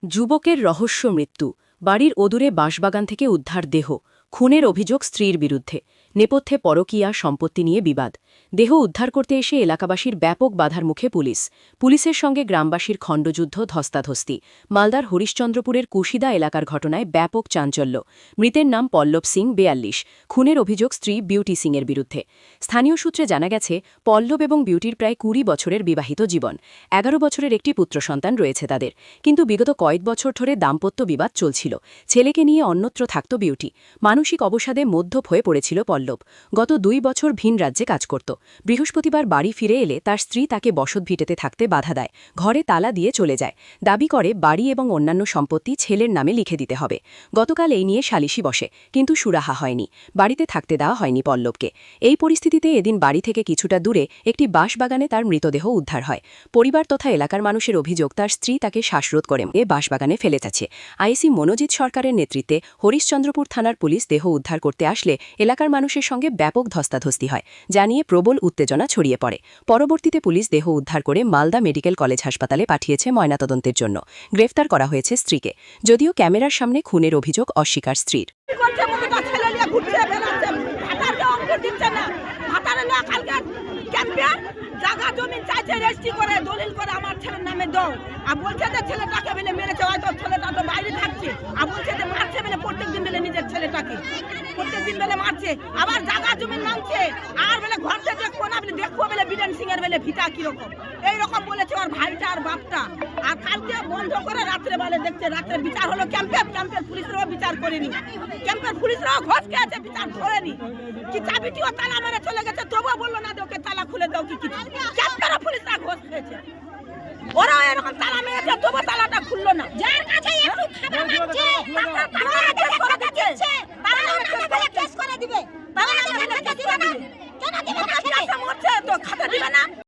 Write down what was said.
যুবকের রহস্য মৃত্যু, বাড়ির অদূরে বাঁশবাগান থেকে উদ্ধার দেহ, খুনের অভিযোগ স্ত্রীর বিরুদ্ধে, নেপথ্যে পরকীয়া সম্পত্তি নিয়ে বিবাদ। দেহ উদ্ধার করতে এসে এলাকাবাসীর ব্যাপক বাধার মুখে পুলিশের সঙ্গে গ্রামবাসীর খণ্ডযুদ্ধ, ধস্তাধস্তি। মালদার হরিশ্চন্দ্রপুরের কুশিদা এলাকার ঘটনায় ব্যাপক চাঞ্চল্য। মৃতের নাম পল্লব সিং, 42, খুনের অভিযোগ স্ত্রী বিউটি সিংয়ের বিরুদ্ধে। স্থানীয় সূত্রে জানা গেছে, পল্লব এবং বিউটির প্রায় 20 বছরের বিবাহিত জীবন। 11 বছরের একটি পুত্র সন্তান রয়েছে তাদের, কিন্তু বিগত কয়েক বছর ধরে দাম্পত্য বিবাদ চলছিল। ছেলেকে নিয়ে অন্যত্র থাকত বিউটি। মানসিক অবসাদে মধ্যপ হয়ে পড়েছিল পল্লব। গত 2 বছর ভিন রাজ্যে কাজ করত। বৃহস্পতিবার বাড়ি ফিরে এলে তার স্ত্রী তাকে বসতভিটেতে থাকতে বাধা দেয়, ঘরে তালা দিয়ে চলে যায়। দাবি করে বাড়ি এবং অন্যান্য সম্পত্তি ছেলের নামে লিখে দিতে হবে। গতকাল এই নিয়ে সালিশি বসে, কিন্তু সুরাহা হয়নি। বাড়িতে থাকতে দেওয়া হয়নি পল্লবকে। এই পরিস্থিতিতে এদিন বাড়ি থেকে কিছুটা দূরে একটি বাঁশবাগানে তার মৃতদেহ উদ্ধার হয়। পরিবার তথা এলাকার মানুষের অভিযোগ, তার স্ত্রী তাকে শ্বাসরোধ করে বাঁশবাগানে ফেলে যাচ্ছে। আইসি মনোজিৎ সরকারের নেতৃত্বে হরিশ্চন্দ্রপুর থানার পুলিশ দেহ উদ্ধার করতে আসলে এলাকার মানুষের সঙ্গে ব্যাপক ধস্তাধস্তি হয়, যা নিয়ে প্রবল উত্তেজনা ছড়িয়ে পড়ে। পরবর্তীতে পুলিশ দেহ উদ্ধার করে মালদা মেডিকেল কলেজ হাসপাতালে পাঠিয়েছে ময়নাতদন্তের জন্য। গ্রেফতার করা হয়েছে স্ত্রীকে, যদিও ক্যামেরার সামনে খুনের অভিযোগ অস্বীকার স্ত্রীর। জায়গা জমি চাইছে রেজিস্ট্রি করে দলিল করে আমার ছেলের নামে দাও, আর বলছে যে ছেলেটাকে বেলে মেরেছে, হয়তো ছেলেটা তো বাইরে থাকছে, আর বলছে যে মারছে বেলে প্রত্যেকদিন বেলে নিজের ছেলেটাকে প্রত্যেকদিন বেলে মারছে, আবার জায়গা জমি নামছে, আর বেলে ঘরতে দেখবো না বেলে দেখবো বেলে বীরেন সিং এর বেলে ভিটা কিরকম এইরকম বলেছে ওর ভাইটা আর বাপটা। আর কালকে বন্ধ করে রাত্রে বেলে দেখছে, রাত্রে বিচার হলো ক্যাম্পের পুলিশরাও বিচার করেনি, ক্যাম্পের পুলিশরাও ঘোষ খেয়েছে, বিচার করেনি। কি চাবিটিও তালা মেরে চলে গেছে, তবুও বললো না ওকে তালা খুলে দাও কি কিছু। ক্যাম্পের পুলিশরা ঘোষ খেয়েছে, ওরা এরকম তালা মেরেছে, তবু তালাটা খুললো না। যার কাছে একটু খাবার মাগছে তাকে কেস করে দিচ্ছে, তারা কেস করে দিবে, তারা